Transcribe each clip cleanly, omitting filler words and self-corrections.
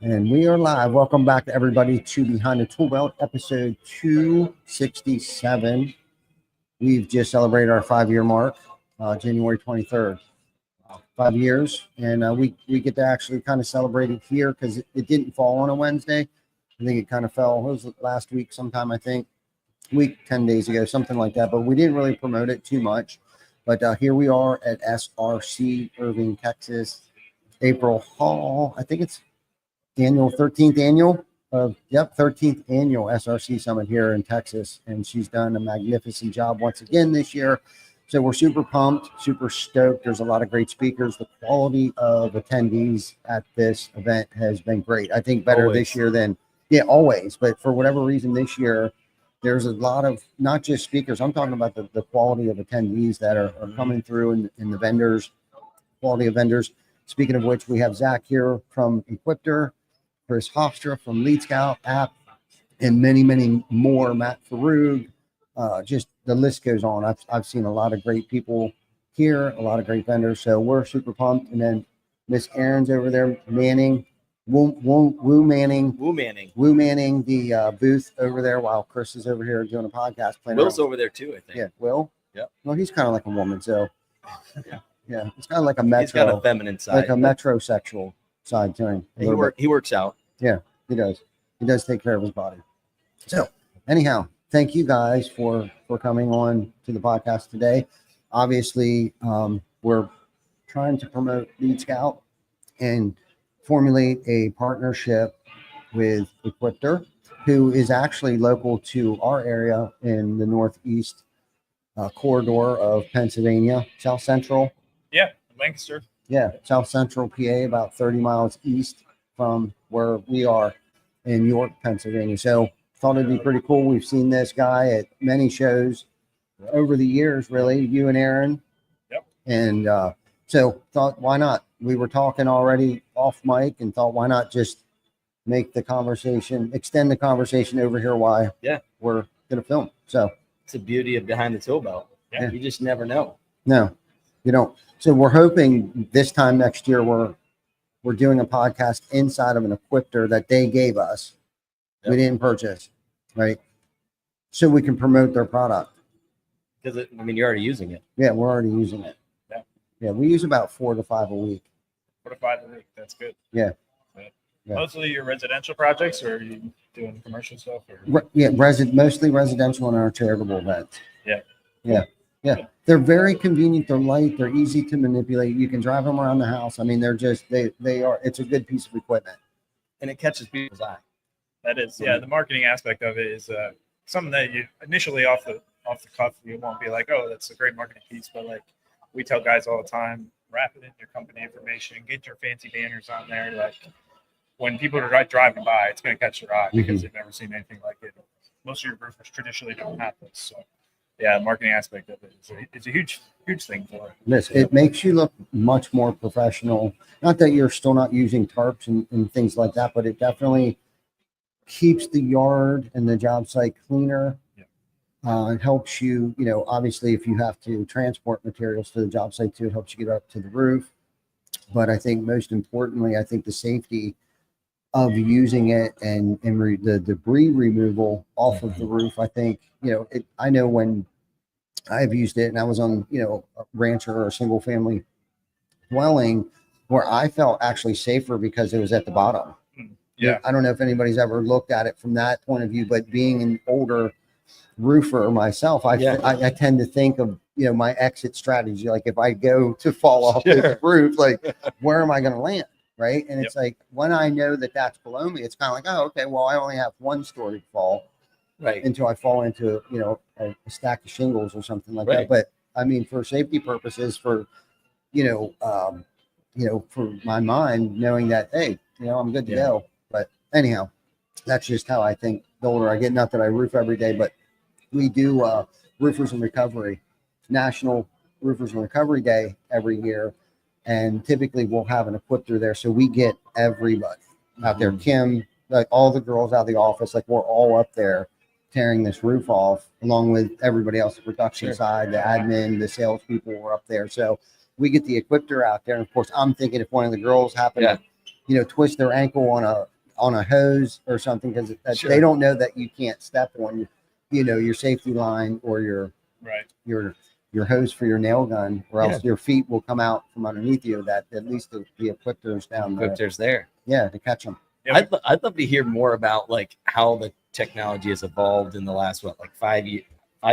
And we are live. Welcome back to everybody to Behind the ToolBelt, episode 267. We've just celebrated our 5-year mark, January 23rd. 5 years, and we get to actually kind of celebrate it here because it didn't fall on a Wednesday. I think it kind of fell. It was last week sometime, I think, 10 days ago, something like that. But we didn't really promote it too much. But here we are at SRC Irving, Texas, April Hall. I think it's 13th annual 13th annual SRC Summit here in Texas, and she's done a magnificent job once again this year. So we're super pumped, super stoked. There's a lot of great speakers. The quality of attendees at this event has been great. I think better this year than always. But for whatever reason, this year there's a lot of not just speakers. I'm talking about the quality of attendees that are coming through and the vendors, quality of vendors. Speaking of which, we have Zach here from Equipter, Chris Hofstra from Lead Scout app, and many, many more. Matt Farug. Just the list goes on. I've seen a lot of great people here, a lot of great vendors. So we're super pumped. And then Miss Aaron's over there manning, Woo manning the booth over there while Chris is over here doing a podcast. Will's over there too, I think. Yeah, Will. Yeah. Well, he's kind of like a woman, so yeah, it's kind of like a metro. He's got a feminine side, like a metrosexual side to him. He works out. Yeah, he does. He does take care of his body. So anyhow. Thank you guys for coming on to the podcast today. Obviously, we're trying to promote Lead Scout and formulate a partnership with Equipter, who is actually local to our area in the northeast corridor of Pennsylvania, South Central. Yeah, Lancaster. Yeah, South Central PA, about 30 miles east from where we are in York, Pennsylvania. So thought it'd be pretty cool. We've seen this guy at many shows over the years, really, you and Aaron. Yep. And so thought, why not? We were talking already off mic and thought, why not just extend the conversation over here while we're going to film. So it's the beauty of Behind the ToolBelt. Yeah. You just never know. No, you don't. So we're hoping this time next year we're doing a podcast inside of an Equipter that they gave us. Yep. We didn't purchase, right? So we can promote their product. Because you're already using it. Yeah, we're already using it. Yeah, we use about 4 to 5 a week. 4 to 5 a week. That's good. Yeah. Mostly your residential projects, or are you doing commercial stuff? Or? Mostly residential and our charitable events. Yeah. They're very convenient. They're light. They're easy to manipulate. You can drive them around the house. They're just they are. It's a good piece of equipment, and it catches people's eye. That is, the marketing aspect of it is something that you initially off the cuff, you won't be like, oh, that's a great marketing piece. But like we tell guys all the time, wrap it in your company information, get your fancy banners on there. Like when people are driving by, it's going to catch their eye because they've never seen anything like it. Most of your roofers traditionally don't have this. So the marketing aspect of it is a huge thing for it. Yes, it makes you look much more professional. Not that you're still not using tarps and things like that, but it definitely keeps the yard and the job site cleaner. It helps you, obviously if you have to transport materials to the job site too, it helps you get up to the roof. But I think most importantly, the safety of using it and the debris removal off of the roof. I think, I know when I've used it and I was on, a rancher or a single family dwelling where I felt actually safer because it was at the bottom. Yeah. I don't know if anybody's ever looked at it from that point of view, but being an older roofer myself, I tend to think of, my exit strategy. Like if I go to fall off the roof, like where am I going to land? Right. And it's like when I know that that's below me, it's kind of like, oh, okay, well, I only have one story to fall until I fall into, a stack of shingles or something like that. But for safety purposes, for my mind, knowing that, hey, I'm good to go. But anyhow, that's just how I think the older I get. Not that I roof every day, but we do Roofers in Recovery, National Roofers in Recovery Day every year. And typically we'll have an Equipter there. So we get everybody out there. Kim, like all the girls out of the office, like we're all up there tearing this roof off along with everybody else, the production side, the admin, the salespeople were up there. So we get the Equipter out there. And of course, I'm thinking if one of the girls happened to twist their ankle on a hose or something because Sure. they don't know that you can't step on, your safety line or your hose for your nail gun, or else your feet will come out from underneath you. That at least the equipter's down there. Equipter's there. Yeah, to catch them. Yeah, I'd love to hear more about like how the technology has evolved in the last 5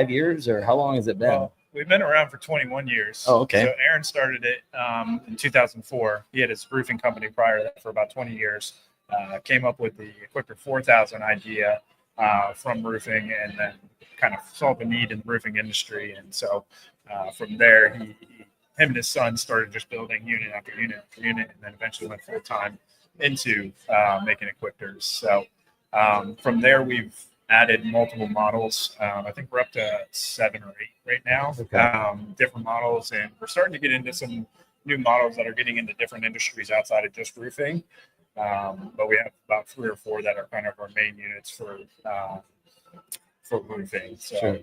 years, or how long has it been? well, we've been around for 21 years. Oh, okay. So Aaron started it in 2004. He had his roofing company prior to that for about 20 years. Came up with the Equipter 4000 idea from roofing, and then kind of saw the need in the roofing industry. And so from there, him and his son started just building unit after unit after unit, and then eventually went full time into making Equipters. So from there, we've added multiple models. I think we're up to 7 or 8 right now, different models, and we're starting to get into some new models that are getting into different industries outside of just roofing. But we have about 3 or 4 that are kind of our main units for roofing. So, Sure.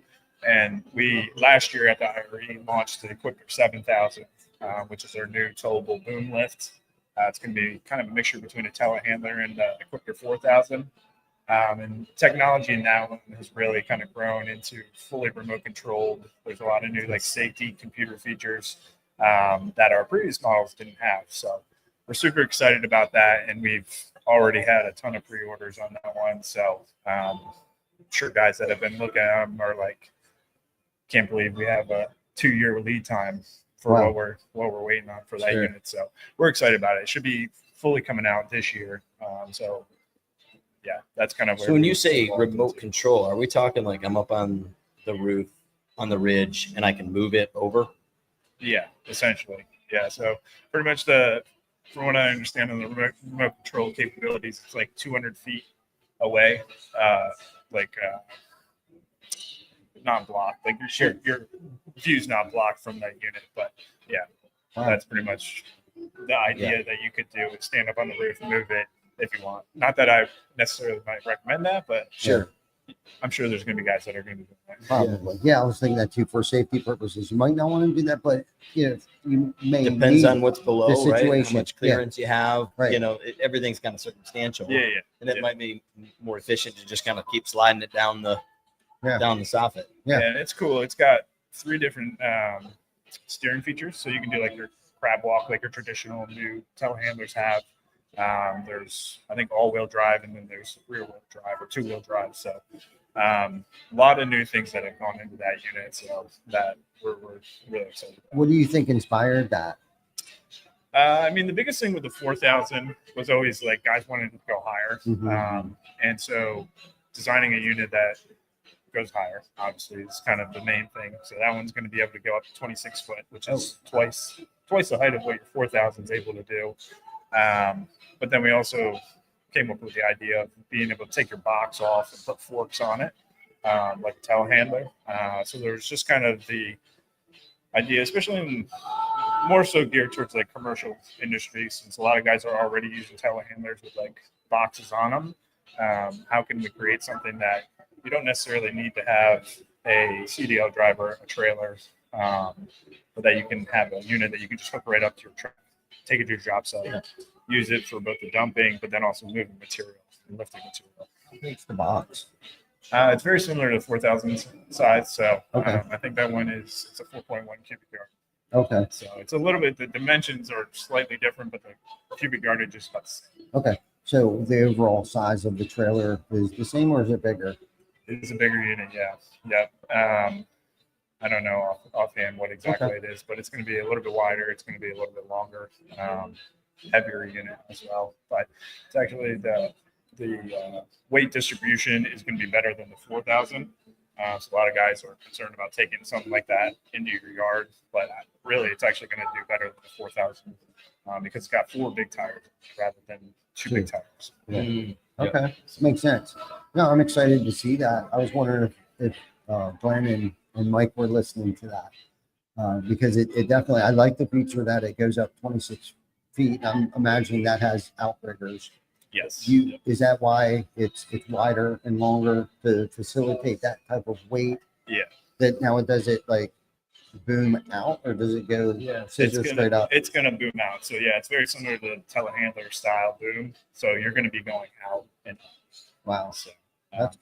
And we last year at the IRE launched the Equipter 7000, which is our new towable boom lift. It's going to be kind of a mixture between a telehandler and the Equipter 4000. And technology in that one has really kind of grown into fully remote controlled. There's a lot of new like safety computer features that our previous models didn't have. So we're super excited about that, and we've already had a ton of pre-orders on that one. So I'm sure guys that have been looking at them are like, can't believe we have a 2-year lead time for Wow. what we're waiting on for that Sure. unit. So we're excited about it. It should be fully coming out this year. So yeah, that's kind of where. So when you we say evolved remote into. control, are we talking like I'm up on the roof, on the ridge, and I can move it over? Yeah, essentially. Yeah. So pretty much from what I understand on the remote control capabilities, it's like 200 feet away, not blocked. Like your view's not blocked from that unit, but yeah, Wow. that's pretty much the idea that you could do is stand up on the roof and move it if you want. Not that I necessarily might recommend that, but Sure. I'm sure there's going to be guys that are going to do that. Probably. Yeah, I was thinking that too for safety purposes. You might not want to do that, but you may Depends need on what's below, the right? How situation. much clearance you have. Right. Everything's kind of circumstantial. Yeah. And it Yeah. might be more efficient to just kind of keep sliding it down the soffit. Yeah. And it's cool. It's got 3 different steering features. So you can do like your crab walk, like your traditional new telehandlers have. There's, I think, all-wheel drive, and then there's rear-wheel drive or 2-wheel drive. So a lot of new things that have gone into that unit. So that we're really excited about. What do you think inspired that? I mean, the biggest thing with the 4000 was always like guys wanted to go higher. Mhm. And so designing a unit that goes higher, obviously, is kind of the main thing. So that one's going to be able to go up to 26 foot, which is twice the height of what your 4000 is able to do. But then we also came up with the idea of being able to take your box off and put forks on it, like a telehandler. So there's just kind of the idea, especially more so geared towards like commercial industry, since a lot of guys are already using telehandlers with like boxes on them. How can we create something that you don't necessarily need to have a CDL driver, a trailer, but that you can have a unit that you can just hook right up to your truck, take it to your job site, use it for both the dumping, but then also moving material and lifting material. It's the box. It's very similar to the 4000 size. So Okay. I think that one it's a 4.1 cubic yard. Okay. So it's a little bit, the dimensions are slightly different, but the cubic yardage is about the same. Okay. So the overall size of the trailer is the same, or is it bigger? It's a bigger unit, yeah. I don't know offhand what exactly it is, but it's going to be a little bit wider. It's going to be a little bit longer, heavier unit as well. But it's actually the weight distribution is going to be better than the 4000. So a lot of guys are concerned about taking something like that into your yard, but really it's actually going to do better than the 4000 because it's got 4 big tires rather than 2 big tires. Mm. Okay. Makes sense. No, I'm excited to see that. I was wondering if Glenn and Mike were listening to that because it definitely, I like the feature that it goes up 26 feet. I'm imagining that has outriggers. Yes. Is that why it's wider and longer to facilitate that type of weight? Yeah. That now it does it like boom out, or does it go It's scissor straight up? It's gonna boom out. So yeah, it's very similar to the telehandler style boom. So you're gonna be going out and Wow, so.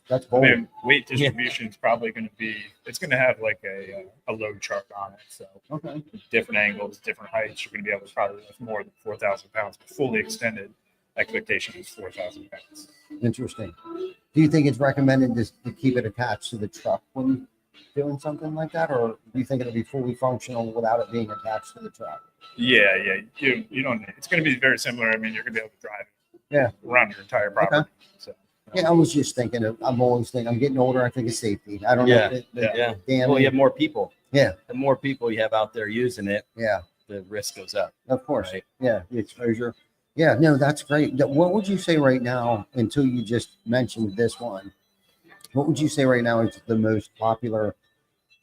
that's I bold. mean, weight distribution is probably going to be. It's going to have like a load chart on it. So Okay. different angles, different heights. You're going to be able to probably lift more than 4,000 pounds. But fully extended expectation is 4,000 pounds. Interesting. Do you think it's recommended to keep it attached to the truck when doing something like that, or do you think it'll be fully functional without it being attached to the truck? Yeah. You don't. It's going to be very similar. I mean, you're going to be able to drive it around your entire property. Okay. So. Yeah, I was just thinking. I'm always thinking. I'm getting older. I think of safety. I don't know. Yeah. Well, you have more people. Yeah. The more people you have out there using it, Yeah. the risk goes up. Of course. Right? Yeah. The exposure. Yeah. No, that's great. What would you say right now, until you just mentioned this one? What would you say right now is the most popular?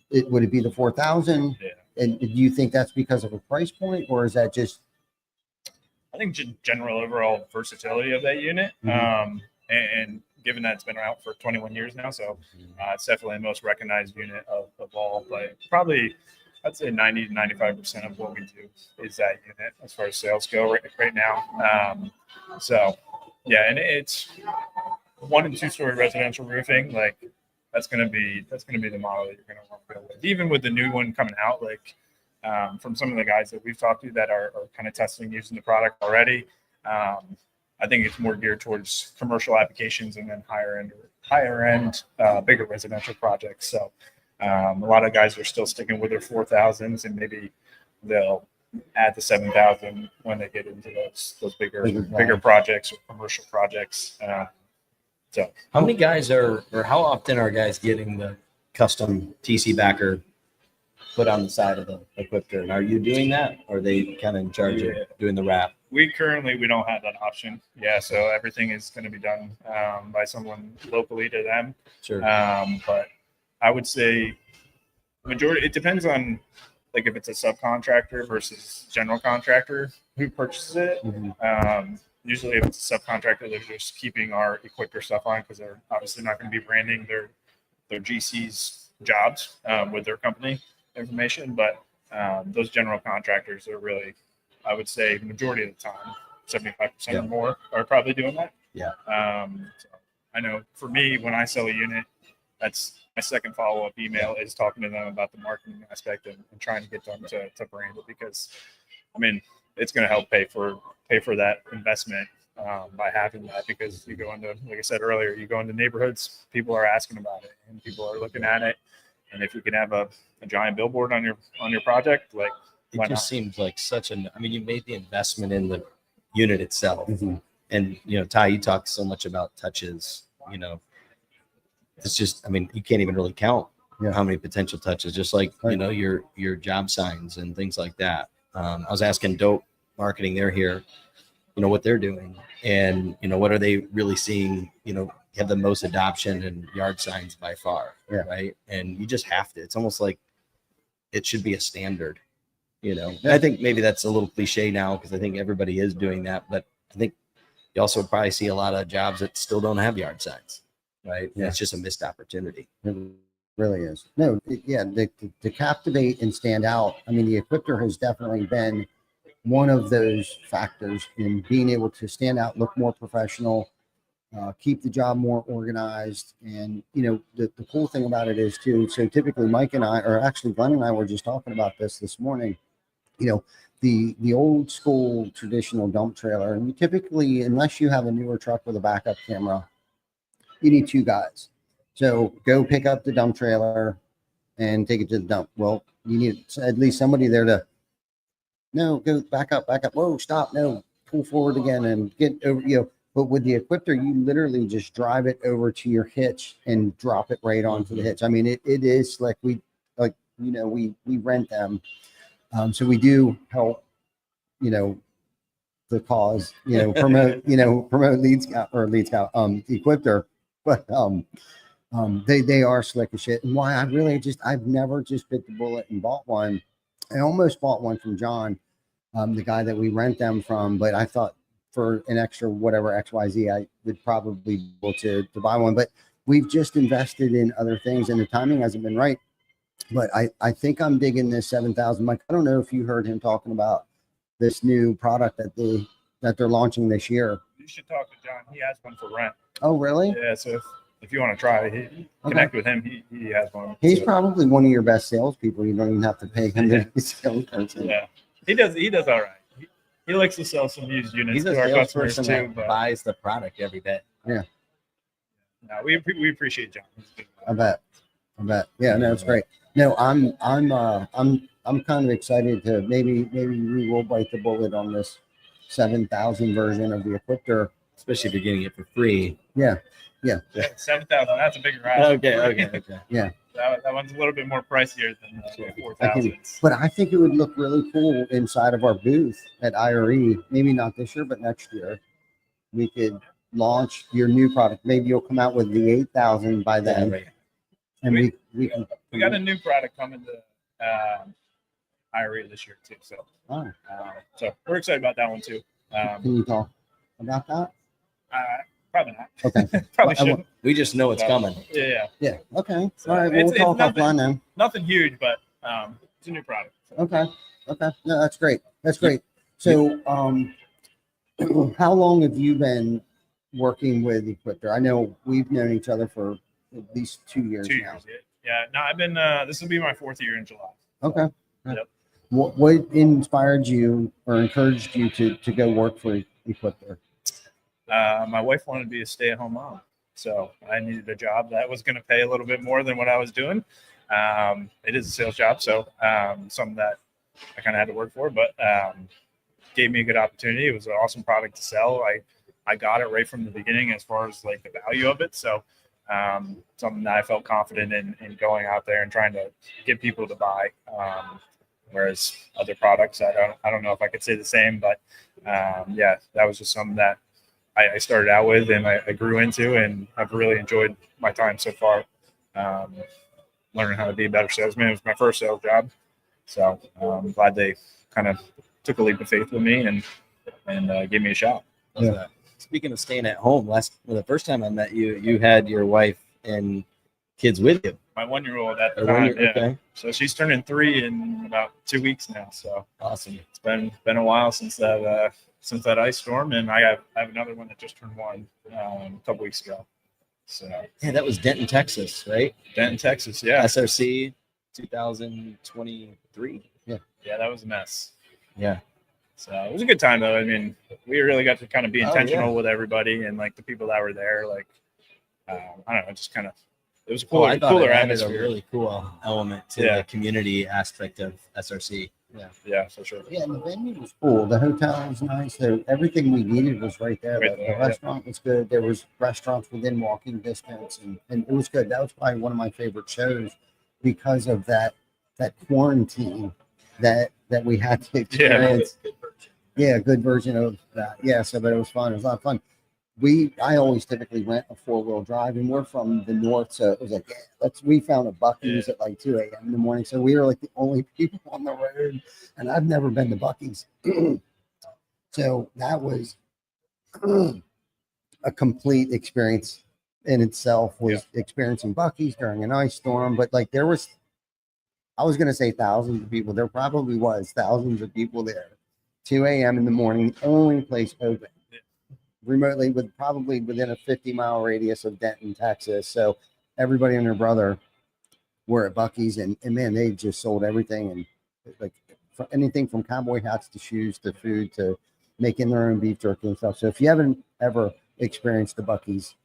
Would it be the 4,000? Yeah. And do you think that's because of a price point, or is that just? I think general overall versatility of that unit. And given that it's been out for 21 years now, so it's definitely the most recognized unit of all. But probably, I'd say 90 to 95% of what we do is that unit as far as sales go right now. So, yeah, and it's 1 and 2 story residential roofing. Like that's gonna be the model that you're gonna want to go with. Even with the new one coming out, like from some of the guys that we've talked to that are kind of testing using the product already. I think it's more geared towards commercial applications and then higher end, bigger residential projects. So a lot of guys are still sticking with their 4,000s, and maybe they'll add the 7,000 when they get into those bigger projects or commercial projects. So how many guys or how often are guys getting the custom TC backer put on the side of the equipter? And are you doing that, or are they kind of in charge of doing the wrap? We don't have that option. Yeah, so everything is going to be done by someone locally to them. Sure. But I would say majority. It depends on like if it's a subcontractor versus general contractor who purchases it. Usually, if it's a subcontractor, they're just keeping our equipter stuff on because they're obviously not going to be branding their GC's jobs with their company information. But those general contractors are really, I would say, majority of the time, 75% or more are probably doing that. Yeah. So I know for me, when I sell a unit, that's my second follow-up email is talking to them about the marketing aspect and trying to get them to brand it, because I mean, it's going to help pay for that investment by having that, because you go into, like I said earlier, you go into neighborhoods, people are asking about it and people are looking at it. And if you can have a giant billboard on your project, like, it just seems like I mean, you made the investment in the unit itself. And, Ty, you talk so much about touches, it's just, I mean, you can't even really count how many potential touches, just like, your job signs and things like that. I was asking Dope Marketing, they're here, what they're doing, and, what are they really seeing, have the most adoption and yard signs by far. Right. And you just have to, it's almost like it should be a standard. I think maybe that's a little cliche now because I think everybody is doing that, but I think you also probably see a lot of jobs that still don't have yard signs, right? Yeah. It's just a missed opportunity. It really is. No, to captivate and stand out. I mean, the equipter has definitely been one of those factors in being able to stand out, look more professional, keep the job more organized. And, the cool thing about it is too, so typically Mike and I, or actually Glenn and I were just talking about this morning, the old school traditional dump trailer, and you typically, unless you have a newer truck with a backup camera, you need 2 guys. So go pick up the dump trailer and take it to the dump. Well, you need at least somebody there to, no, go back up. Whoa, stop. No, pull forward again and get over, but with the equipter, you literally just drive it over to your hitch and drop it right onto the hitch. I mean, it is like we rent them. So we do help, the cause, promote Lead Scout equipter, but they are slick as shit. And why I've never just bit the bullet and bought one. I almost bought one from John, the guy that we rent them from, but I thought for an extra whatever XYZ, I would probably be able to buy one. But we've just invested in other things, and the timing hasn't been right. But I think I'm digging this 7,000. Mike, I don't know if you heard him talking about this new product that they're launching this year. You should talk to John. He has one for rent. Oh, really? Yeah. So if you want to try it, connect with him. He has one. He's So, probably one of your best salespeople. You don't even have to pay him to be a salesperson. yeah. He does all right. He likes to sell some used units He's a to our customers salesperson too. that But buys the product every day. no, we appreciate John. He's a good guy. I bet. Yeah, no, it's great. No, I'm kind of excited to maybe we will bite the bullet on this 7,000 version of the Equipter. Especially if you're getting it for free. Yeah. 7,000. That's a bigger ride. Okay. Yeah. That one's a little bit more pricier than I 4,000. can- But I think it would look really cool inside of our booth at IRE. Maybe not this year, but next year. We could launch your new product. Maybe you'll come out with the 8,000 by then. Right. And we can. We got a new product coming to IRE this year too. Oh, So we're excited about that one too. can you talk about that? Probably not. Okay. Probably I shouldn't. We just know it's coming. Yeah. Yeah. Okay. So All right. Well, we'll it's talk nothing- offline then. Nothing huge, but it's a new product. Okay. No, that's great. So, how long have you been working with Equipter? I know we've known each other for at least 2 years 2 now. years. Yeah. No, I've been. This will be my 4th year in July. Okay. Yep. What inspired you or encouraged you to go work for Equipter? My wife wanted to be a stay-at-home mom, so I needed a job that was going to pay a little bit more than what I was doing. It is a sales job, so something that I kind of had to work for, but gave me a good opportunity. It was an awesome product to sell. I got it right from the beginning as far as like the value of it. So something that I felt confident in going out there and trying to get people to buy. Whereas other products, I don't know if I could say the same, but yeah, that was just something that I started out with and I grew into, and I've really enjoyed my time so far. Learning how to be a better salesman. It was my first sales job, so I'm glad they kind of took a leap of faith with me and gave me a shot. Yeah. Speaking of staying at home, the first time I met you, you had your wife and kids with you. My 1-year-old at the Or time, yeah. Okay, So she's turning 3 in about 2 weeks now. So awesome. it's been a while since that ice storm, and I have another one that just turned 1 a couple weeks ago. So Yeah, that was Denton, Texas, right? Denton, Texas, yeah, SRC 2023. yeah, that was a mess. Yeah. So it was a good time though. I mean, we really got to kind of be Oh, intentional yeah. with everybody and like the people that were there. Like I don't know, just kind of it was a Cool. I thought cooler it added a atmosphere. really cool element to Yeah. the community aspect of SRC. Yeah, for sure. Yeah, and the venue was cool. The hotel was nice. Everything we needed was right there. Right The there, yeah. restaurant was good. There was restaurants within walking distance, and it was good. That was probably one of my favorite shows because of that quarantine that we had to experience. Yeah, a good version of that. Yeah, so but it was fun. It was a lot of fun. I always typically rent a 4-wheel drive, and we're from the north, so it was like, yeah, we found a Buc-ee's at like 2 a.m. in the morning, so we were like the only people on the road, and I've never been to Buc-ee's, so that was a complete experience in itself. Was experiencing Buc-ee's during an ice storm, but like I was gonna say thousands of people. There probably was thousands of people there. 2 a.m. in the morning, the only place open. Remotely, probably within a 50-mile radius of Denton, Texas. So everybody and their brother were at Buc-ee's, and man, they just sold everything, and like anything from cowboy hats to shoes to food to making their own beef jerky and stuff. So if you haven't ever experienced the Buc-ee's,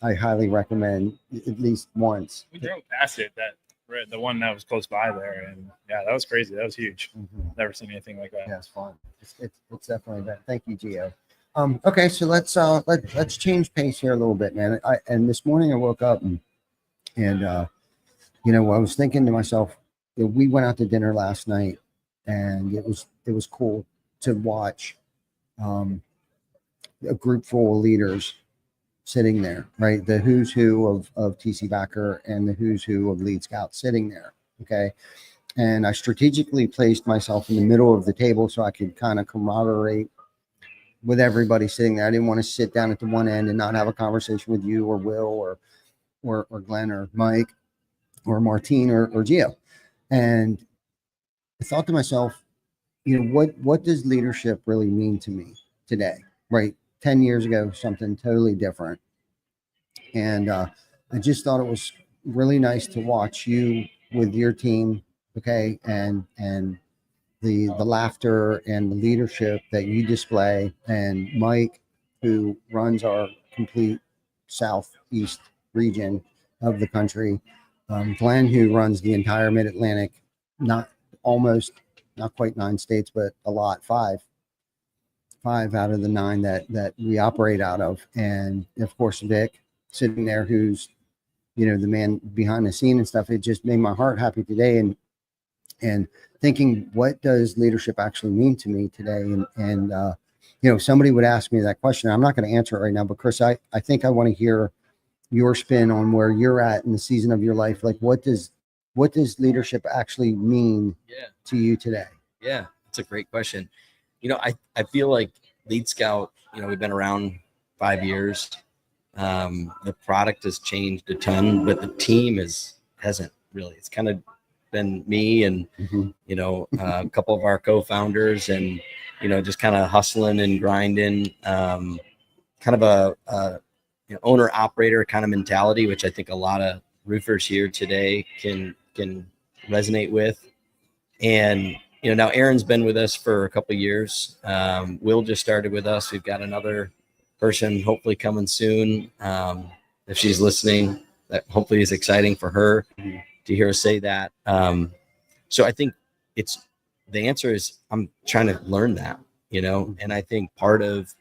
I highly recommend at least once. We drove past it, the one that was close by there, and yeah, that was crazy. That was huge. Never seen anything like that. Yeah, it's fun. It's definitely that. Thank you, Gio. Okay, so let's change pace here a little bit, man. And this morning I woke up and I was thinking to myself, we went out to dinner last night, and it was cool to watch a group full of leaders sitting there, right? The who's who of TC Backer and the who's who of Lead Scout sitting there. Okay. And I strategically placed myself in the middle of the table so I could kind of camaraderie with everybody sitting there. I didn't want to sit down at the one end and not have a conversation with you or Will or Glenn or Mike. or Martine or Gio. And I thought to myself, what does leadership really mean to me today? Right. 10 years ago, something totally different. And I just thought it was really nice to watch you with your team. Okay. And the laughter and the leadership that you display, and Mike, who runs our complete southeast region of the country, Glenn, who runs the entire Mid-Atlantic, not quite 9 states, but a lot, five out of the 9 that we operate out of, and of course Vic sitting there, who's the man behind the scene and stuff. It just made my heart happy today, and thinking, what does leadership actually mean to me today? And somebody would ask me that question. I'm not going to answer it right now, but Chris, I think I want to hear your spin on where you're at in the season of your life. Like, what does leadership actually mean to you today? Yeah, that's a great question. I feel like Lead Scout, we've been around 5 years. The product has changed a ton, but the team hasn't really. It's kind of been me and a couple of our co-founders, and just kind of hustling and grinding, kind of a owner operator kind of mentality, which I think a lot of roofers here today can resonate with. And now Erin's been with us for a couple of years. Will just started with us. We've got another person hopefully coming soon. If she's listening, that hopefully is exciting for her to hear us say that. So I think the answer is I'm trying to learn that, and I think part of,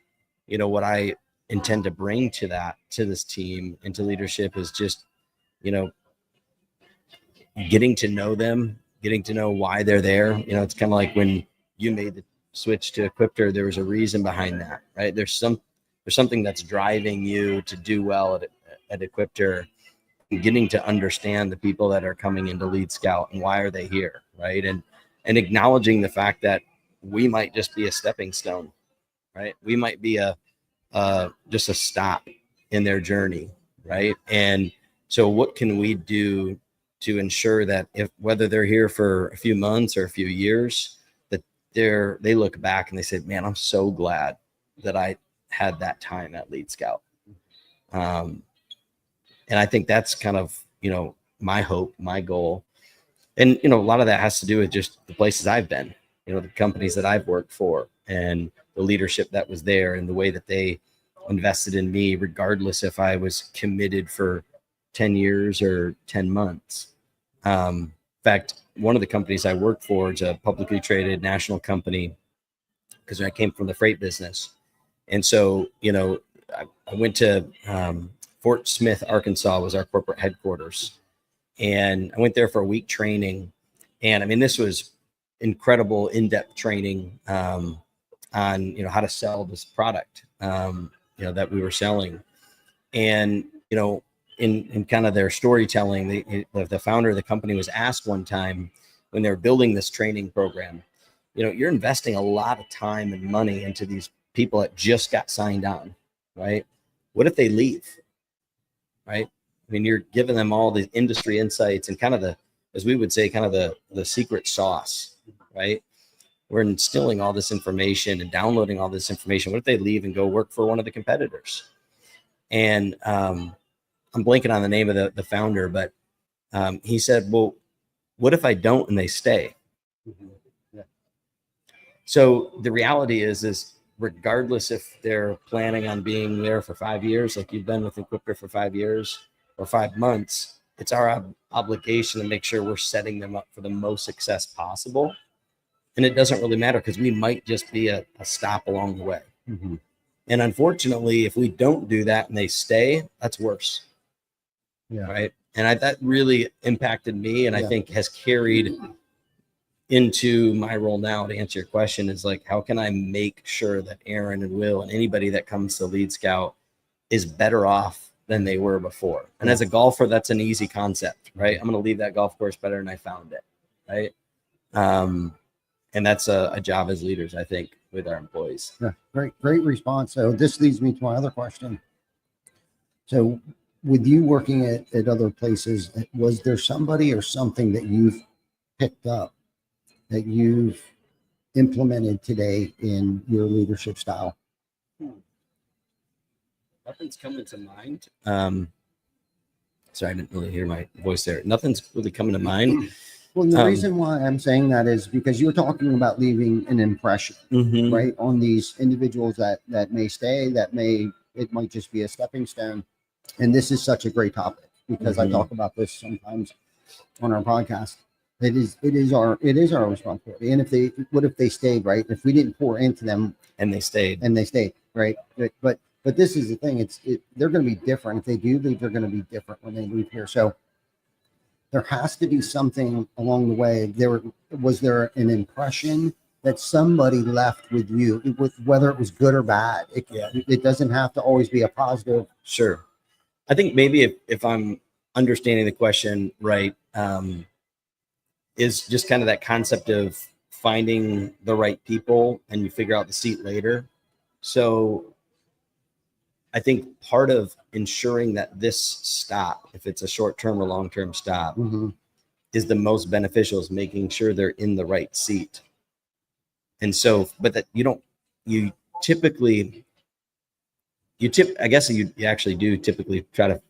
what I intend to bring to this team and to leadership is just, getting to know them, getting to know why they're there. It's kind of like when you made the switch to Equipter, there was a reason behind that, right? There's something that's driving you to do well at Equipter. Getting to understand the people that are coming into Lead Scout and why are they here, right? And acknowledging the fact that we might just be a stepping stone, right? We might be just a stop in their journey, right? And so what can we do to ensure that whether they're here for a few months or a few years, that they look back and they say, man, I'm so glad that I had that time at Lead Scout. And I think that's kind of, my hope, my goal. And, a lot of that has to do with just the places I've been, the companies that I've worked for, and the leadership that was there, and the way that they invested in me, regardless if I was committed for 10 years or 10 months. In fact, one of the companies I worked for is a publicly traded national company, because I came from the freight business. And so, I went to Fort Smith, Arkansas was our corporate headquarters. And I went there for a week training. And I mean, this was incredible in-depth training on, how to sell this product, that we were selling. And, in kind of their storytelling, the founder of the company was asked one time when they were building this training program, you're investing a lot of time and money into these people that just got signed on, right? What if they leave? Right? I mean, you're giving them all the industry insights and kind of as we would say, kind of the secret sauce, right? We're instilling all this information and downloading all this information. What if they leave and go work for one of the competitors? And I'm blanking on the name of the founder, but he said, well, what if I don't and they stay? Mm-hmm. Yeah. So the reality is regardless if they're planning on being there for 5 years, like you've been with Equipter for 5 years or 5 months, it's our obligation to make sure we're setting them up for the most success possible. And it doesn't really matter, because we might just be a stop along the way. Mm-hmm. And unfortunately, if we don't do that and they stay, that's worse. Yeah. Right. And that really impacted me, and I think has carried into my role now. To answer your question, is like, how can I make sure that Erin and Will and anybody that comes to Lead Scout is better off than they were before? And as a golfer, that's an easy concept, right? I'm going to leave that golf course better than I found it, right? And that's a job as leaders, I think, with our employees. Yeah, great response. So this leads me to my other question. So with you working at other places, was there somebody or something that you've picked up that you've implemented today in your leadership style? Nothing's coming to mind. Sorry, I didn't really hear my voice there. Nothing's really coming to mind. Well, the reason why I'm saying that is because you're talking about leaving an impression, Mhm. right, on these individuals that may stay, it might just be a stepping stone. And this is such a great topic because I talk about this sometimes on our podcast. It is our responsibility. And what if they stayed, right? If we didn't pour into them And they stayed. right? But this is the thing. They're going to be different. If they do leave, they're going to be different when they leave here. So there has to be something along the way. Was there an impression that somebody left with you, whether it was good or bad? It doesn't have to always be a positive. Sure. I think maybe if I'm understanding the question right, is just kind of that concept of finding the right people and you figure out the seat later. So I think part of ensuring that this stop, if it's a short-term or long-term stop, is the most beneficial is making sure they're in the right seat. And so, but that you actually do typically try to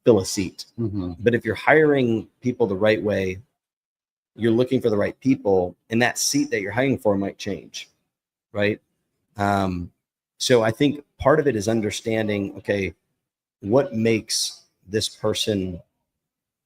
fill a seat. But if you're hiring people the right way, you're looking for the right people, and that seat that you're hiring for might change, right? So I think part of it is understanding, okay, what makes this person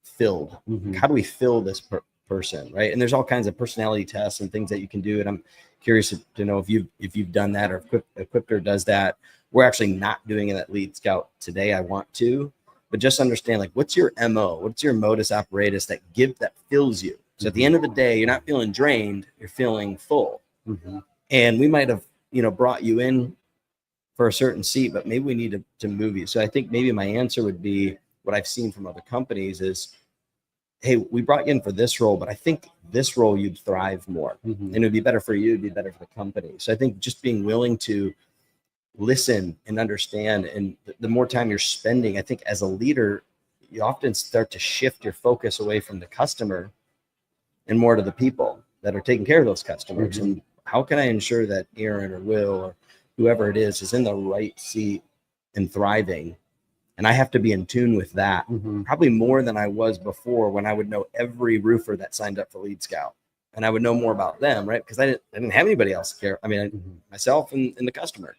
filled? How do we fill this person, right? And there's all kinds of personality tests and things that you can do. And I'm curious to know if you've done that, or if Equipter does that. We're actually not doing it at Lead Scout today. I want to, but just understand, like, what's your MO? What's your modus operatus that fills you? So at the end of the day, you're not feeling drained, you're feeling full. And we might have, brought you in for a certain seat, but maybe we need to move you. So I think maybe my answer would be what I've seen from other companies is, hey, we brought you in for this role, but I think this role you'd thrive more. And it would be better for you, it'd be better for the company. So I think just being willing to listen and understand, and the more time you're spending, I think as a leader, you often start to shift your focus away from the customer and more to the people that are taking care of those customers. And how can I ensure that Aaron or Will or whoever it is in the right seat and thriving? And I have to be in tune with that, probably more than I was before, when I would know every roofer that signed up for Lead Scout, and I would know more about them, right? Because I didn't have anybody else to care. I mean, myself and the customer.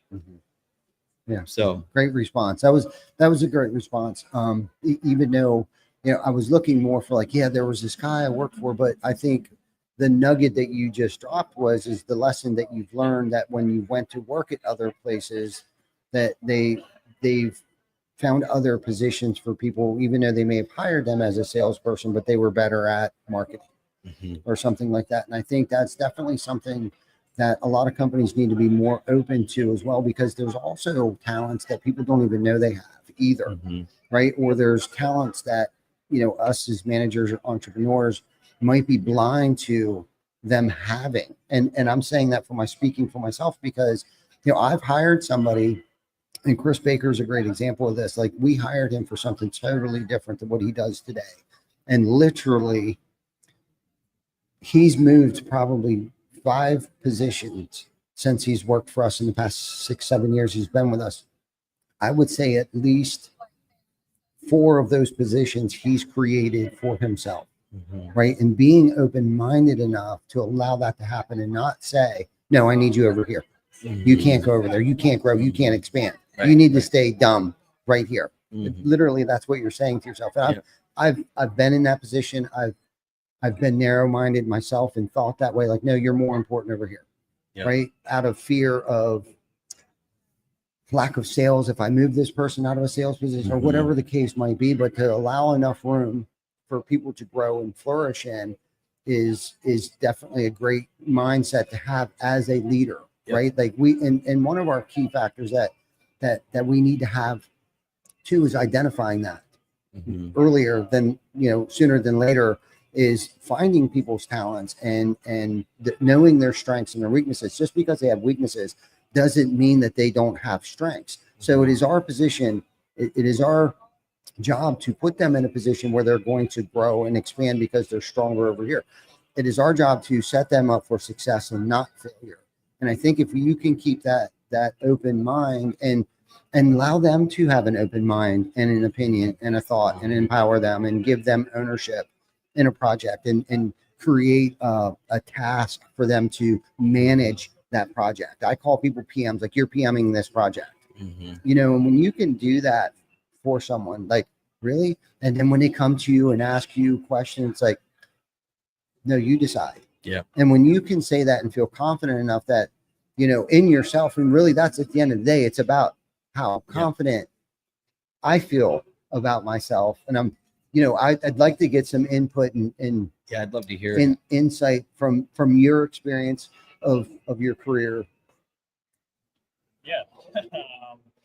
Yeah. So great response. That was a great response. Even though, I was looking more for there was this guy I worked for, but I think the nugget that you just dropped is the lesson that you've learned, that when you went to work at other places, that they've found other positions for people, even though they may have hired them as a salesperson, but they were better at marketing or something like that. And I think that's definitely something that a lot of companies need to be more open to as well, because there's also talents that people don't even know they have either, right? Or there's talents that, us as managers or entrepreneurs might be blind to them having. And I'm saying that speaking for myself, because, I've hired somebody, and Chris Baker is a great example of this. Like, we hired him for something totally different than what he does today. And literally, he's moved probably 5 positions since he's worked for us in the past 6-7 years he's been with us. I would say at least 4 of those positions he's created for himself, right? And being open-minded enough to allow that to happen, and not say, no, I need you over here. You can't go over there. You can't grow. You can't expand. Right. You need to stay dumb right here. Literally, that's what you're saying to yourself. And I've been in that position. I've been narrow-minded myself and thought that way, like, no, you're more important over here, right? Out of fear of lack of sales, if I move this person out of a sales position or whatever the case might be, but to allow enough room for people to grow and flourish in is definitely a great mindset to have as a leader, right? Like, and one of our key factors that we need to have too is identifying that earlier than, sooner than later, is finding people's talents and knowing their strengths and their weaknesses. Just because they have weaknesses doesn't mean that they don't have strengths. So it is our position, it is our job to put them in a position where they're going to grow and expand because they're stronger over here. It is our job to set them up for success and not failure. And I think if you can keep that open mind and allow them to have an open mind and an opinion and a thought and empower them and give them ownership in a project and create a task for them to manage that project. I call people PMs, like you're PMing this project. Mm-hmm. And when you can do that for someone, like really, and then when they come to you and ask you questions, like, no, you decide. Yeah. And when you can say that and feel confident enough that, in yourself, and really that's at the end of the day, it's about how confident I feel about myself. And I'm, I'd like to get some input and yeah, I'd love to hear insight from your experience of your career. Yeah.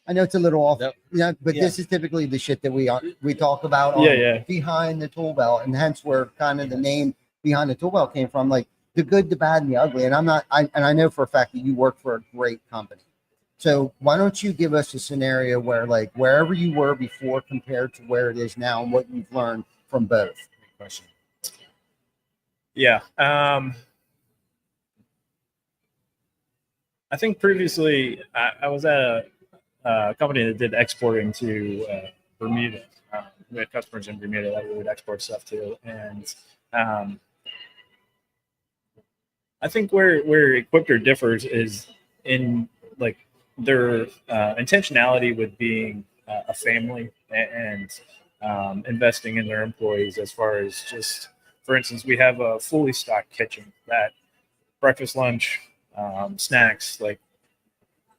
I know it's a little off, Yep. but this is typically the shit that we talk about behind the tool belt, and hence where kind of the name behind the tool belt came from, like the good, the bad, and the ugly. And I know for a fact that you work for a great company. So why don't you give us a scenario where, like, wherever you were before compared to where it is now and what you've learned from both? Great question. Yeah. I think previously I was at a company that did exporting to Bermuda. We had customers in Bermuda that we would export stuff to. And I think where Equipter differs is in like their intentionality with being a family and investing in their employees, as far as just, for instance, we have a fully stocked kitchen that breakfast, lunch, snacks, like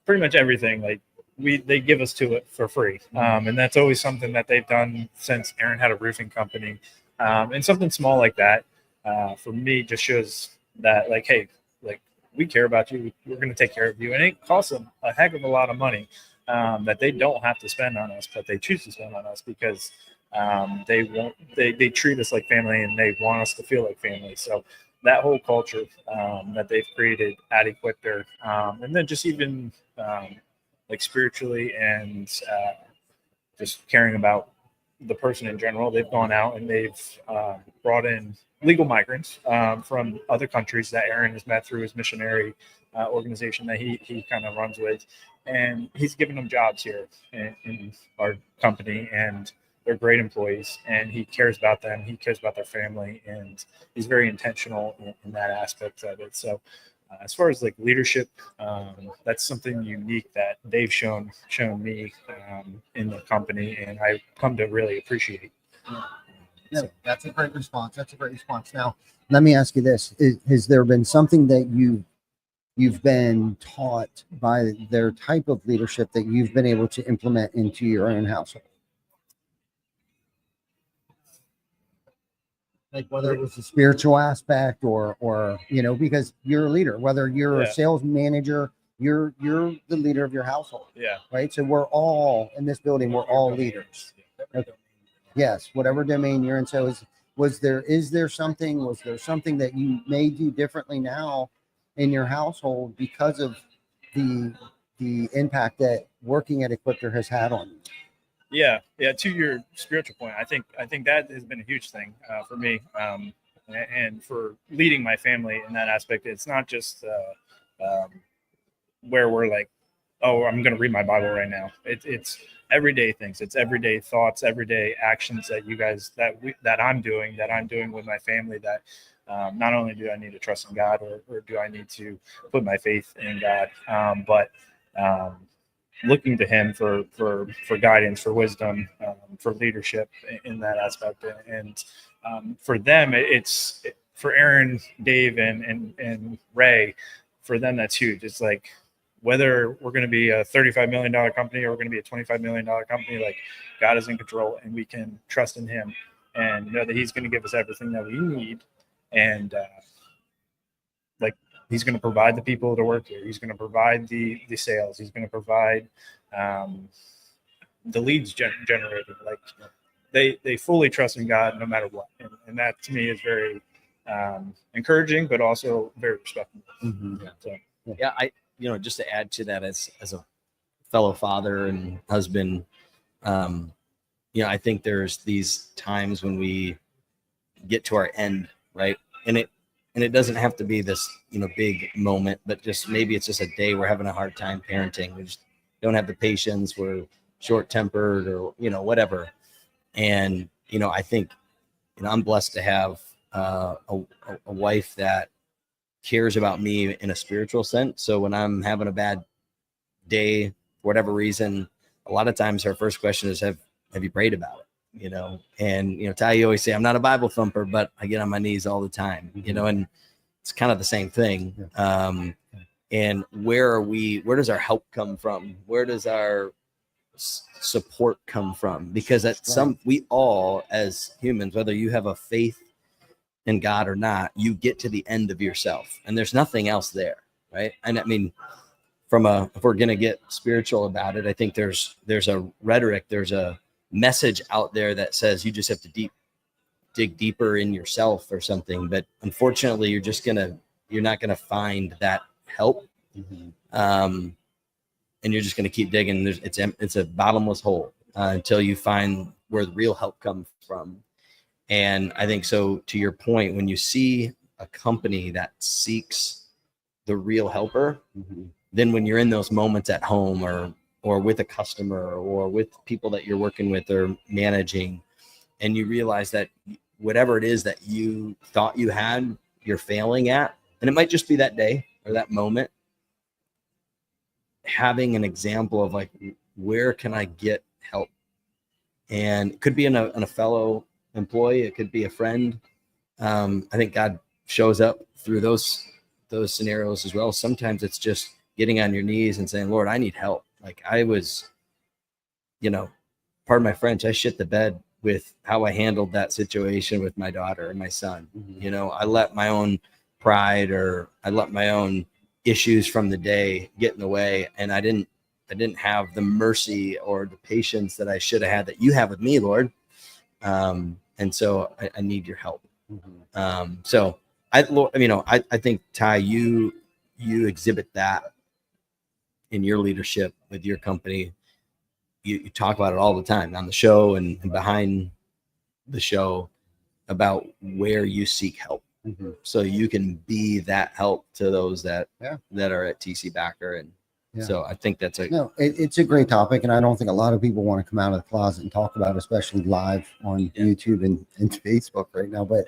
pretty much everything, like they give us to it for free. And that's always something that they've done since Aaron had a roofing company. And something small like that, for me, just shows that, like, hey, like, we care about you. We're going to take care of you. And it costs them a heck of a lot of money that they don't have to spend on us, but they choose to spend on us because they treat us like family and they want us to feel like family. So that whole culture that they've created at Equipter, and then just even like spiritually and just caring about the person in general, they've gone out and they've brought in legal migrants from other countries that Aaron has met through his missionary organization that he kind of runs with, and he's given them jobs here in our company, and they're great employees, and he cares about them. He cares about their family, and he's very intentional in that aspect of it. So as far as like leadership, that's something unique that they've shown me in the company, and I come to really appreciate. Yeah, that's a great response. Now, let me ask you this: has there been something that you've been taught by their type of leadership that you've been able to implement into your own household? Like whether it was a spiritual aspect or because you're a leader, whether you're a sales manager, you're the leader of your household. Yeah. Right. So we're all in this building. We're all leaders. Okay. Yes. Whatever domain you're in. So is there something that you may do differently now in your household because of the impact that working at Equipter has had on you? Yeah. To your spiritual point, I think that has been a huge thing for me, and for leading my family in that aspect. It's not just where we're like, oh, I'm going to read my Bible right now. It's everyday things. It's everyday thoughts, everyday actions that you guys that I'm doing with my family. That not only do I need to trust in God, or do I need to put my faith in God, but looking to him for guidance, for wisdom, for leadership in that aspect. And for them, it's for Aaron, Dave, and Ray, for them, that's huge. It's like, whether we're going to be a $35 million company or we're going to be a $25 million company, like, God is in control, and we can trust in him and know that he's going to give us everything that we need. And like, he's going to provide the people to work here. He's going to provide the sales. He's going to provide the leads generated. Like, they fully trust in God no matter what. And that to me is very encouraging, but also very respectful. Mm-hmm. So, yeah, I just to add to that, as a fellow father and husband, I think there's these times when we get to our end, right? And it doesn't have to be this, big moment, but just maybe it's just a day we're having a hard time parenting. We just don't have the patience. We're short tempered or, whatever. And, I think, I'm blessed to have a wife that cares about me in a spiritual sense. So when I'm having a bad day, for whatever reason, a lot of times her first question is, have you prayed about it? And, Ty, you always say, I'm not a Bible thumper, but I get on my knees all the time, and it's kind of the same thing. And where does our help come from? Where does our support come from? Because we all, as humans, whether you have a faith in God or not, you get to the end of yourself and there's nothing else there. Right. And I mean, if we're going to get spiritual about it, I think there's a rhetoric, there's a message out there that says you just have to dig deeper in yourself or something. But unfortunately, you're not going to find that help. And you're just going to keep digging. It's a bottomless hole until you find where the real help comes from. And I think so, to your point, when you see a company that seeks the real helper, then when you're in those moments at home or with a customer or with people that you're working with or managing, and you realize that whatever it is that you thought you had, you're failing at, and it might just be that day or that moment, having an example of like, where can I get help? And it could be in a fellow employee, it could be a friend. I think God shows up through those scenarios as well. Sometimes it's just getting on your knees and saying, Lord, I need help. Like I was, pardon my French, I shit the bed with how I handled that situation with my daughter and my son. I let my own pride or I let my own issues from the day get in the way. And I didn't have the mercy or the patience that I should have had that you have with me, Lord. And so I need your help. So I think, Ty, you exhibit that in your leadership with your company. You talk about it all the time on the show and behind the show about where you seek help. So you can be that help to those that are at TC Backer. And so I think that's it's a great topic. And I don't think a lot of people want to come out of the closet and talk about it, especially live on YouTube and Facebook right now. But,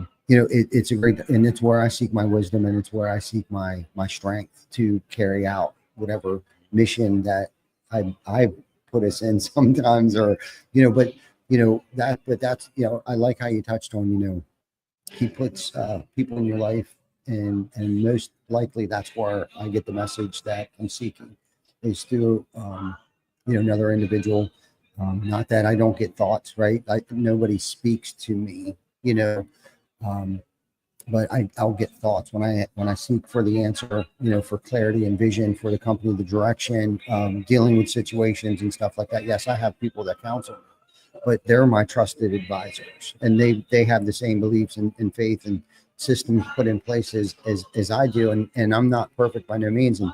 it's a great, and it's where I seek my wisdom and it's where I seek my strength to carry out whatever mission that I put us in sometimes, or, but that's, I like how you touched on, he puts people in your life, and most likely that's where I get the message that I'm seeking is through, another individual. Not that I don't get thoughts, right? Nobody speaks to me, but I'll get thoughts when I seek for the answer, for clarity and vision for the company, the direction, dealing with situations and stuff like that. Yes, I have people that counsel, but they're my trusted advisors, and they have the same beliefs and faith and systems put in place as I do. And I'm not perfect by no means. And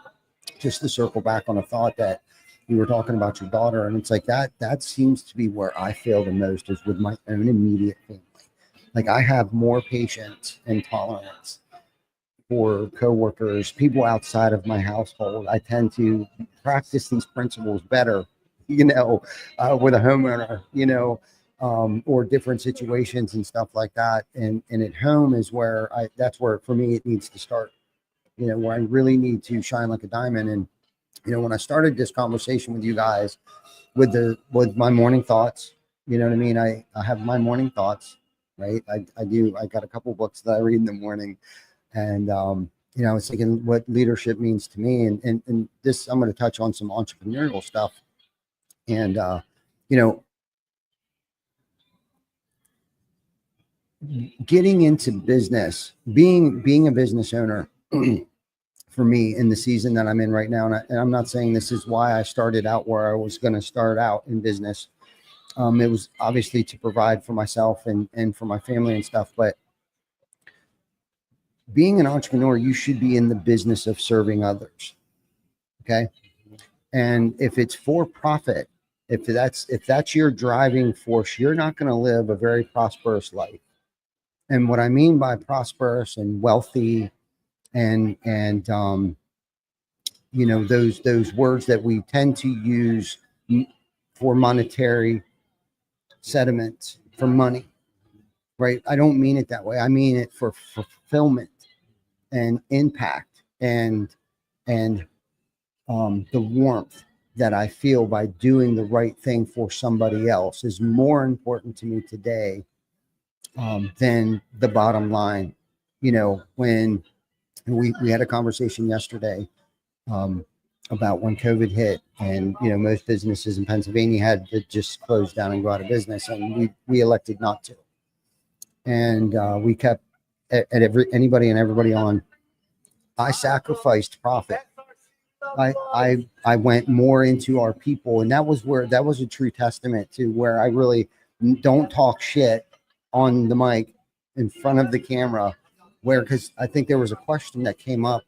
just to circle back on a thought that you were talking about your daughter, and it's like that seems to be where I fail the most, is with my own immediate family. Like I have more patience and tolerance for coworkers, people outside of my household. I tend to practice these principles better, with a homeowner, or different situations and stuff like that. And at home is where that's where for me it needs to start, where I really need to shine like a diamond. And, when I started this conversation with you guys with my morning thoughts, you know what I mean? I have my morning thoughts, right? I do. I got a couple books that I read in the morning, and, I was thinking what leadership means to me. And this, I'm going to touch on some entrepreneurial stuff. And, getting into business, being a business owner for me in the season that I'm in right now. And I'm not saying this is why I started out where I was going to start out in business. It was obviously to provide for myself and for my family and stuff, but being an entrepreneur, you should be in the business of serving others. Okay. And if it's for profit, If that's your driving force, you're not going to live a very prosperous life. And what I mean by prosperous and wealthy and those words that we tend to use for monetary sentiments, for money, right? I don't mean it that way. I mean it for fulfillment and impact and the warmth that I feel by doing the right thing for somebody else is more important to me today than the bottom line. When we had a conversation yesterday about when COVID hit, and most businesses in Pennsylvania had to just close down and go out of business, and we elected not to, and we kept anybody and everybody on. I sacrificed profit. I went more into our people, and that was a true testament to where I really don't talk shit on the mic in front of the camera, because I think there was a question that came up.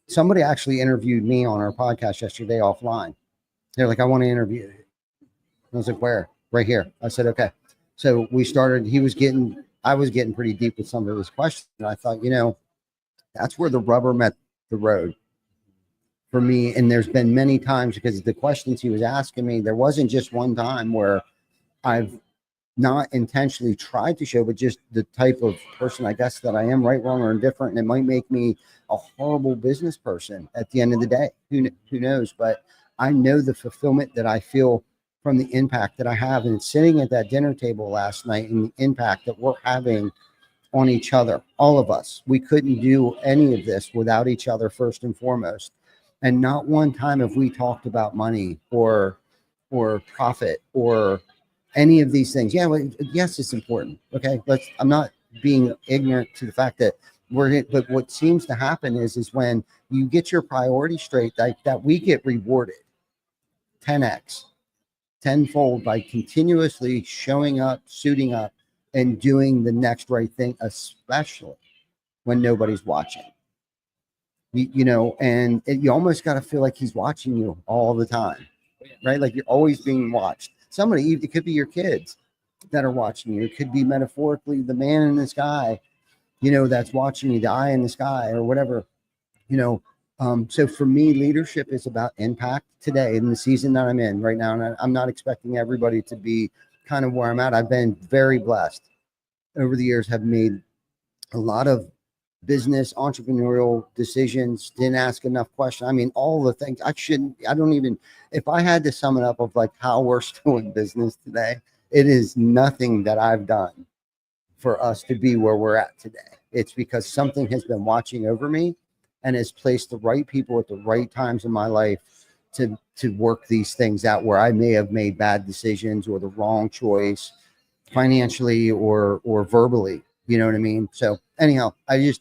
Somebody actually interviewed me on our podcast yesterday offline. They're like, I want to interview you. I was like, where? Right here. I said, okay. So we started, I was getting pretty deep with some of his questions. And I thought, that's where the rubber met the road for me. And there's been many times, because the questions he was asking me, there wasn't just one time where I've not intentionally tried to show, but just the type of person, I guess, that I am, right, wrong, or indifferent. And it might make me a horrible business person at the end of the day. Who knows? But I know the fulfillment that I feel from the impact that I have. And sitting at that dinner table last night, and the impact that we're having on each other, all of us. We couldn't do any of this without each other, first and foremost. And not one time have we talked about money or profit or any of these things. Yeah, well, yes, it's important. Okay, I'm not being ignorant to the fact that but what seems to happen is when you get your priorities straight, that we get rewarded 10x, tenfold by continuously showing up, suiting up, and doing the next right thing, especially when nobody's watching. And you almost got to feel like he's watching you all the time, right? Like you're always being watched. Somebody, it could be your kids that are watching you. It could be metaphorically the man in the sky, that's watching you, the eye in the sky, or whatever, So for me, leadership is about impact today in the season that I'm in right now. And I'm not expecting everybody to be kind of where I'm at. I've been very blessed over the years, have made a lot of business, entrepreneurial decisions, didn't ask enough questions. I mean, all the things if I had to sum it up of like how we're still in business today, it is nothing that I've done for us to be where we're at today. It's because something has been watching over me and has placed the right people at the right times in my life to work these things out where I may have made bad decisions or the wrong choice financially or verbally. You know what I mean? So anyhow, I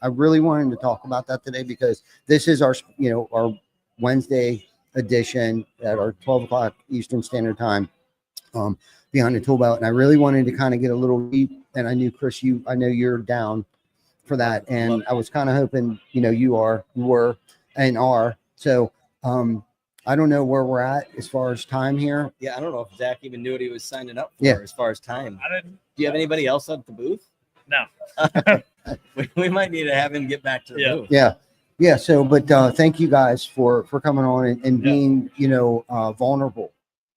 really wanted to talk about that today, because this is our Wednesday edition at our 12 o'clock Eastern Standard Time behind the ToolBelt. And I really wanted to kind of get a little deep. And I knew, Chris, I know you're down for that. And I was kind of hoping, you were and are. So I don't know where we're at as far as time here. Yeah, I don't know if Zach even knew what he was signing up for. Yeah. As far as time. I didn't. Do you have anybody else at the booth? No. we might need to have him get back to the booth. Yeah. So, but thank you guys for coming on and being, vulnerable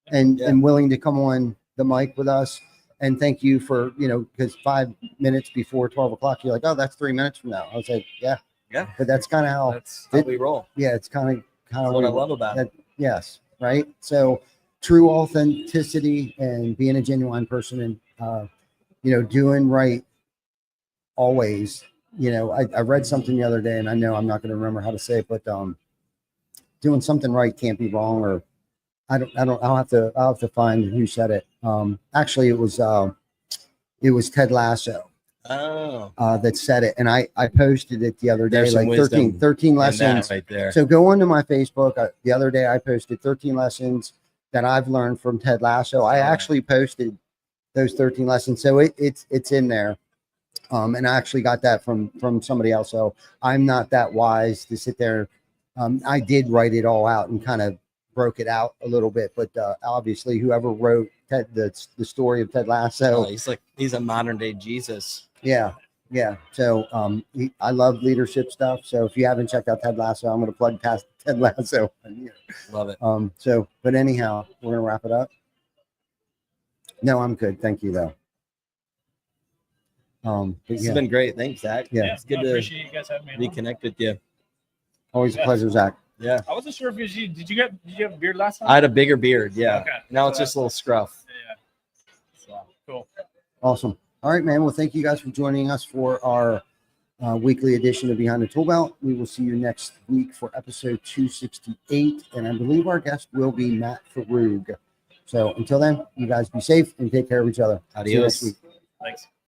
and willing to come on the mic with us. And thank you for, because 5 minutes before 12 o'clock, you're like, oh, that's 3 minutes from now. I was like, yeah. But that's kind of how we roll. Yeah. It's kind of what I love about it. Yes. Right. So true authenticity and being a genuine person and, doing right always. I read something the other day, and I know I'm not going to remember how to say it, but doing something right can't be wrong. Or I'll have to find who said it. Actually, it was Ted Lasso. That said it, and I posted it the other day. There's like 13 lessons right there. So go onto my Facebook. The other day I posted 13 lessons that I've learned from Ted Lasso. I actually posted those 13 lessons, so it's in there. And I actually got that from somebody else. So I'm not that wise to sit there. I did write it all out and kind of broke it out a little bit. But obviously, whoever wrote the story of Ted Lasso, he's a modern day Jesus. yeah. So I love leadership stuff. So if you haven't checked out Ted Lasso, I'm going to plug past Ted Lasso. Love it. But anyhow, we're going to wrap it up. No, I'm good. Thank you, though. This has been great. Thanks, Zach. Yeah. It's good I to appreciate you guys having me on. reconnect with you. Always a pleasure, Zach. Yeah. I wasn't sure if did you have a beard last time? I had a bigger beard. Yeah. Okay. Now it's just a little scruff. Yeah. So, cool. Awesome. All right, man. Well, thank you guys for joining us for our weekly edition of Behind the Tool Belt. We will see you next week for episode 268. And I believe our guest will be Matt Farug. So until then, you guys be safe and take care of each other. See you next Adios. week. Thanks.